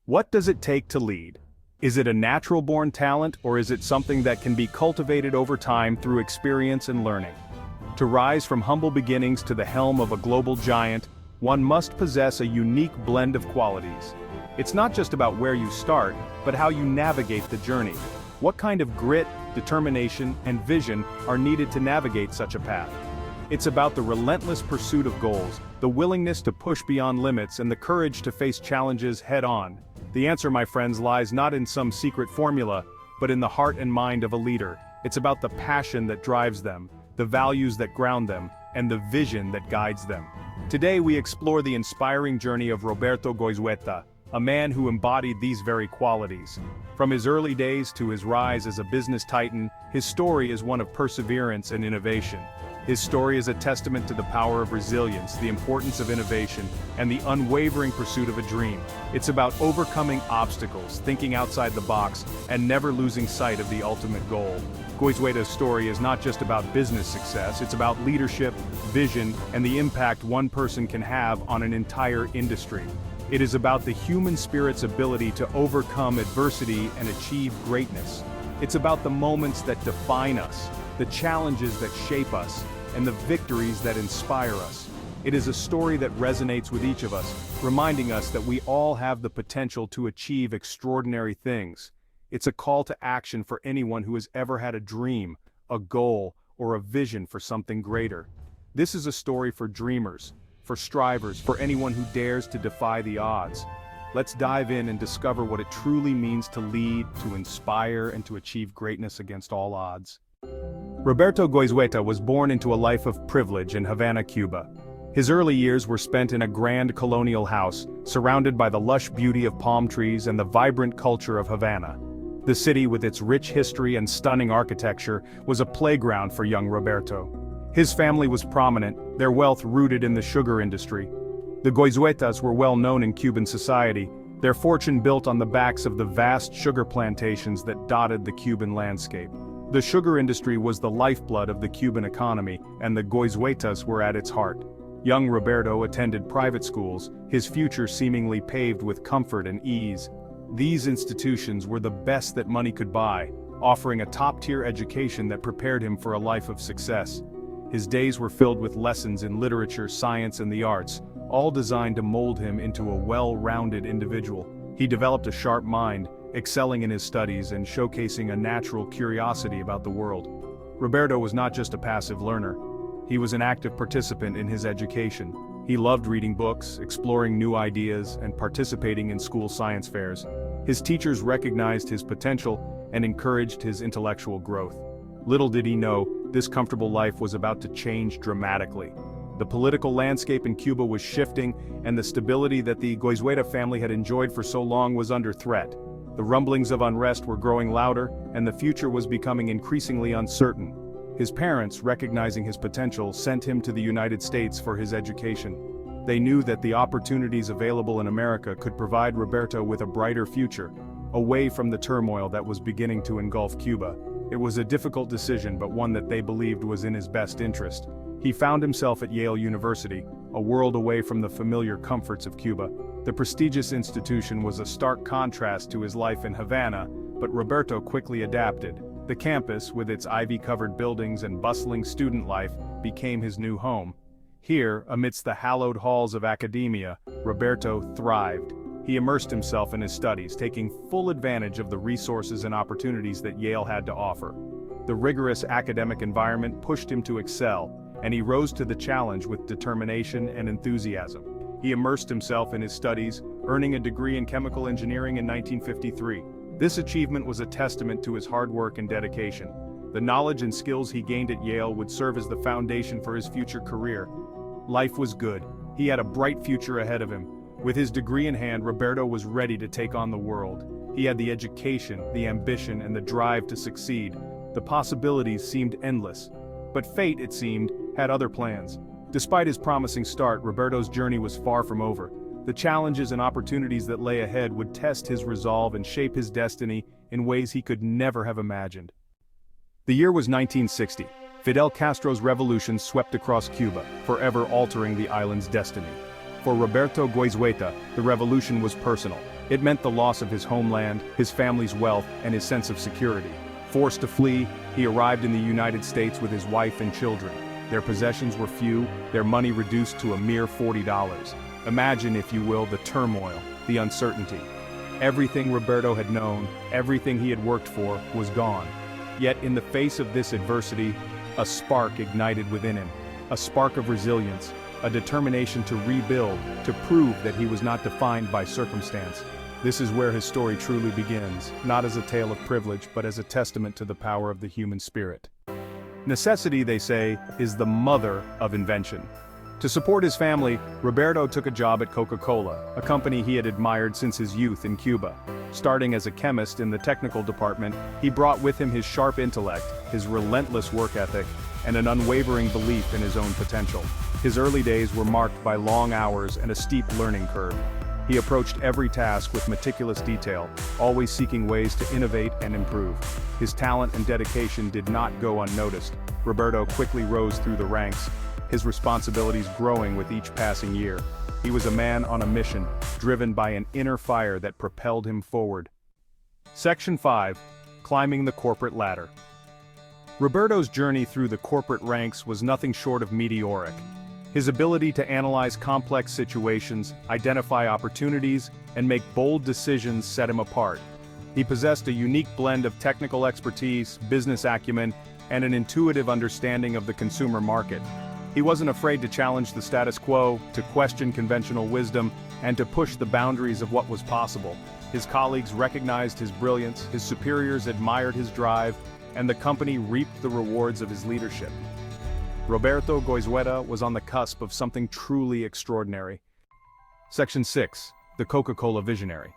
What does it take to lead? Is it a natural-born talent, or is it something that can be cultivated over time through experience and learning? To rise from humble beginnings to the helm of a global giant, one must possess a unique blend of qualities. It's not just about where you start, but how you navigate the journey. What kind of grit, determination, and vision are needed to navigate such a path? It's about the relentless pursuit of goals, the willingness to push beyond limits, and the courage to face challenges head-on. The answer, my friends, lies not in some secret formula, but in the heart and mind of a leader. It's about the passion that drives them, the values that ground them, and the vision that guides them. Today we explore the inspiring journey of Roberto Goizueta, a man who embodied these very qualities. From his early days to his rise as a business titan, his story is one of perseverance and innovation. His story is a testament to the power of resilience, the importance of innovation, and the unwavering pursuit of a dream. It's about overcoming obstacles, thinking outside the box, and never losing sight of the ultimate goal. Goizueta's story is not just about business success, it's about leadership, vision, and the impact one person can have on an entire industry. It is about the human spirit's ability to overcome adversity and achieve greatness. It's about the moments that define us, the challenges that shape us, and the victories that inspire us. It is a story that resonates with each of us, reminding us that we all have the potential to achieve extraordinary things. It's a call to action for anyone who has ever had a dream, a goal, or a vision for something greater. This is a story for dreamers, for strivers, for anyone who dares to defy the odds. Let's dive in and discover what it truly means to lead, to inspire, and to achieve greatness against all odds. Roberto Goizueta was born into a life of privilege in Havana, Cuba. His early years were spent in a grand colonial house, surrounded by the lush beauty of palm trees and the vibrant culture of Havana. The city, with its rich history and stunning architecture, was a playground for young Roberto. His family was prominent, their wealth rooted in the sugar industry. The Goizuetas were well known in Cuban society, their fortune built on the backs of the vast sugar plantations that dotted the Cuban landscape. The sugar industry was the lifeblood of the Cuban economy, and the Goizuetas were at its heart. Young Roberto attended private schools, his future seemingly paved with comfort and ease. These institutions were the best that money could buy, offering a top-tier education that prepared him for a life of success. His days were filled with lessons in literature, science, and the arts, all designed to mold him into a well-rounded individual. He developed a sharp mind, excelling in his studies and showcasing a natural curiosity about the world. Roberto was not just a passive learner. He was an active participant in his education. He loved reading books, exploring new ideas, and participating in school science fairs. His teachers recognized his potential and encouraged his intellectual growth. Little did he know, this comfortable life was about to change dramatically. The political landscape in Cuba was shifting, and the stability that the Goizueta family had enjoyed for so long was under threat. The rumblings of unrest were growing louder, and the future was becoming increasingly uncertain. His parents, recognizing his potential, sent him to the United States for his education. They knew that the opportunities available in America could provide Roberto with a brighter future, away from the turmoil that was beginning to engulf Cuba. It was a difficult decision, but one that they believed was in his best interest. He found himself at Yale University, a world away from the familiar comforts of Cuba. The prestigious institution was a stark contrast to his life in Havana, but Roberto quickly adapted. The campus, with its ivy-covered buildings and bustling student life, became his new home. Here, amidst the hallowed halls of academia, Roberto thrived. He immersed himself in his studies, taking full advantage of the resources and opportunities that Yale had to offer. The rigorous academic environment pushed him to excel, and he rose to the challenge with determination and enthusiasm. He immersed himself in his studies, earning a degree in chemical engineering in 1953. This achievement was a testament to his hard work and dedication. The knowledge and skills he gained at Yale would serve as the foundation for his future career. Life was good. He had a bright future ahead of him. With his degree in hand, Roberto was ready to take on the world. He had the education, the ambition, and the drive to succeed. The possibilities seemed endless. But fate, it seemed, had other plans. Despite his promising start, Roberto's journey was far from over. The challenges and opportunities that lay ahead would test his resolve and shape his destiny in ways he could never have imagined. The year was 1960. Fidel Castro's revolution swept across Cuba, forever altering the island's destiny. For Roberto Goizueta, the revolution was personal. It meant the loss of his homeland, his family's wealth, and his sense of security. Forced to flee, he arrived in the United States with his wife and children. Their possessions were few, their money reduced to a mere $40. Imagine, if you will, the turmoil, the uncertainty. Everything Roberto had known, everything he had worked for, was gone. Yet in the face of this adversity, a spark ignited within him. A spark of resilience, a determination to rebuild, to prove that he was not defined by circumstance. This is where his story truly begins, not as a tale of privilege, but as a testament to the power of the human spirit. Necessity, they say, is the mother of invention. To support his family, Roberto took a job at Coca-Cola, a company he had admired since his youth in Cuba. Starting as a chemist in the technical department, he brought with him his sharp intellect, his relentless work ethic, and an unwavering belief in his own potential. His early days were marked by long hours and a steep learning curve. He approached every task with meticulous detail, always seeking ways to innovate and improve. His talent and dedication did not go unnoticed. Roberto quickly rose through the ranks, his responsibilities growing with each passing year. He was a man on a mission, driven by an inner fire that propelled him forward. Section 5. Climbing the Corporate Ladder. Roberto's journey through the corporate ranks was nothing short of meteoric. His ability to analyze complex situations, identify opportunities, and make bold decisions set him apart. He possessed a unique blend of technical expertise, business acumen, and an intuitive understanding of the consumer market. He wasn't afraid to challenge the status quo, to question conventional wisdom, and to push the boundaries of what was possible. His colleagues recognized his brilliance, his superiors admired his drive, and the company reaped the rewards of his leadership. Roberto Goizueta was on the cusp of something truly extraordinary. Section 6. The Coca-Cola Visionary.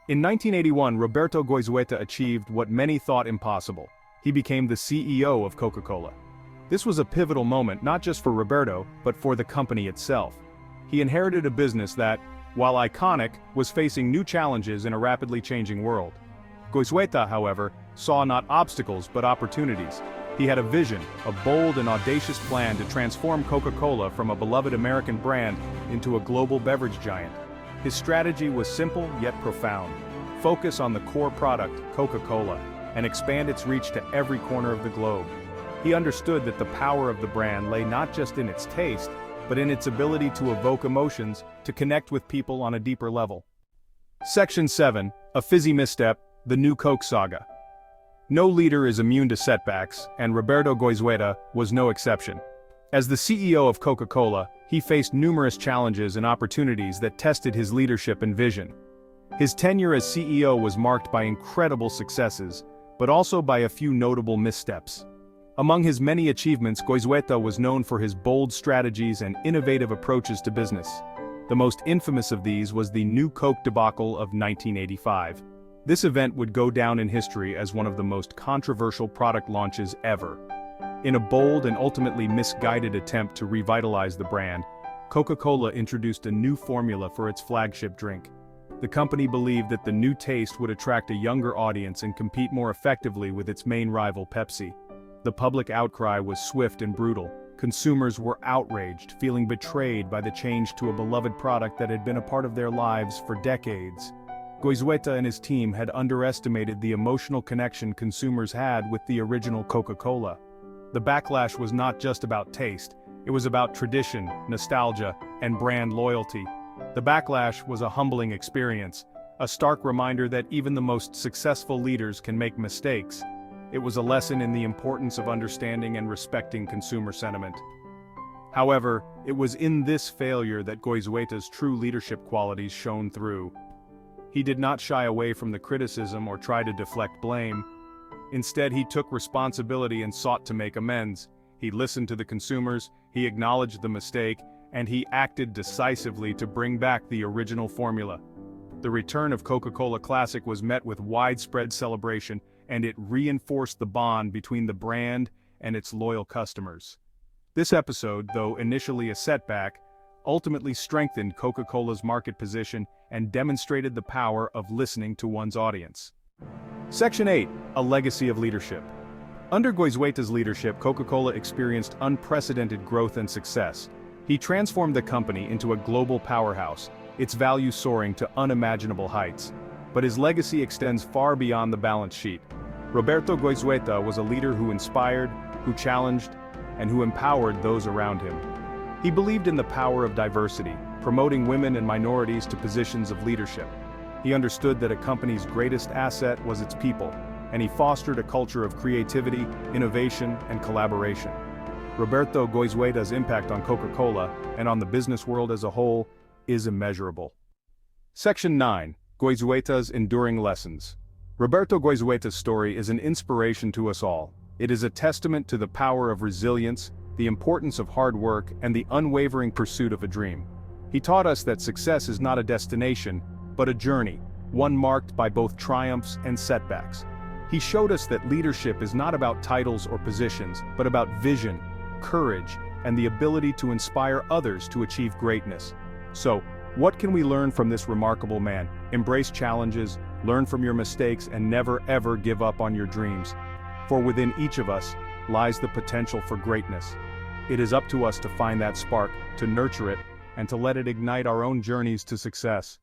In 1981, Roberto Goizueta achieved what many thought impossible. He became the CEO of Coca-Cola. This was a pivotal moment not just for Roberto, but for the company itself. He inherited a business that, while iconic, was facing new challenges in a rapidly changing world. Goizueta, however, saw not obstacles but opportunities. He had a vision, a bold and audacious plan to transform Coca-Cola from a beloved American brand into a global beverage giant. His strategy was simple yet profound. Focus on the core product, Coca-Cola, and expand its reach to every corner of the globe. He understood that the power of the brand lay not just in its taste, but in its ability to evoke emotions, to connect with people on a deeper level. Section 7. A Fizzy Misstep, the New Coke Saga. No leader is immune to setbacks, and Roberto Goizueta was no exception. As the CEO of Coca-Cola, he faced numerous challenges and opportunities that tested his leadership and vision. His tenure as CEO was marked by incredible successes, but also by a few notable missteps. Among his many achievements, Goizueta was known for his bold strategies and innovative approaches to business. The most infamous of these was the New Coke debacle of 1985. This event would go down in history as one of the most controversial product launches ever. In a bold and ultimately misguided attempt to revitalize the brand, Coca-Cola introduced a new formula for its flagship drink. The company believed that the new taste would attract a younger audience and compete more effectively with its main rival Pepsi. The public outcry was swift and brutal. Consumers were outraged, feeling betrayed by the change to a beloved product that had been a part of their lives for decades. Goizueta and his team had underestimated the emotional connection consumers had with the original Coca-Cola. The backlash was not just about taste, it was about tradition, nostalgia, and brand loyalty. The backlash was a humbling experience, a stark reminder that even the most successful leaders can make mistakes. It was a lesson in the importance of understanding and respecting consumer sentiment. However, it was in this failure that Goizueta's true leadership qualities shone through. He did not shy away from the criticism or try to deflect blame. Instead, he took responsibility and sought to make amends. He listened to the consumers, he acknowledged the mistake, and he acted decisively to bring back the original formula. The return of Coca-Cola Classic was met with widespread celebration, and it reinforced the bond between the brand and its loyal customers. This episode, though initially a setback, ultimately strengthened Coca-Cola's market position and demonstrated the power of listening to one's audience. Section 8. A Legacy of Leadership. Under Goizueta's leadership, Coca-Cola experienced unprecedented growth and success. He transformed the company into a global powerhouse, its value soaring to unimaginable heights. But his legacy extends far beyond the balance sheet. Roberto Goizueta was a leader who inspired, who challenged, and who empowered those around him. He believed in the power of diversity, promoting women and minorities to positions of leadership. He understood that a company's greatest asset was its people, and he fostered a culture of creativity, innovation, and collaboration. Roberto Goizueta's impact on Coca-Cola, and on the business world as a whole, is immeasurable. Section 9. Goizueta's Enduring Lessons. Roberto Goizueta's story is an inspiration to us all. It is a testament to the power of resilience, the importance of hard work, and the unwavering pursuit of a dream. He taught us that success is not a destination, but a journey, one marked by both triumphs and setbacks. He showed us that leadership is not about titles or positions, but about vision, courage, and the ability to inspire others to achieve greatness. So, what can we learn from this remarkable man? Embrace challenges, learn from your mistakes, and never ever give up on your dreams. For within each of us lies the potential for greatness. It is up to us to find that spark, to nurture it, and to let it ignite our own journeys to success.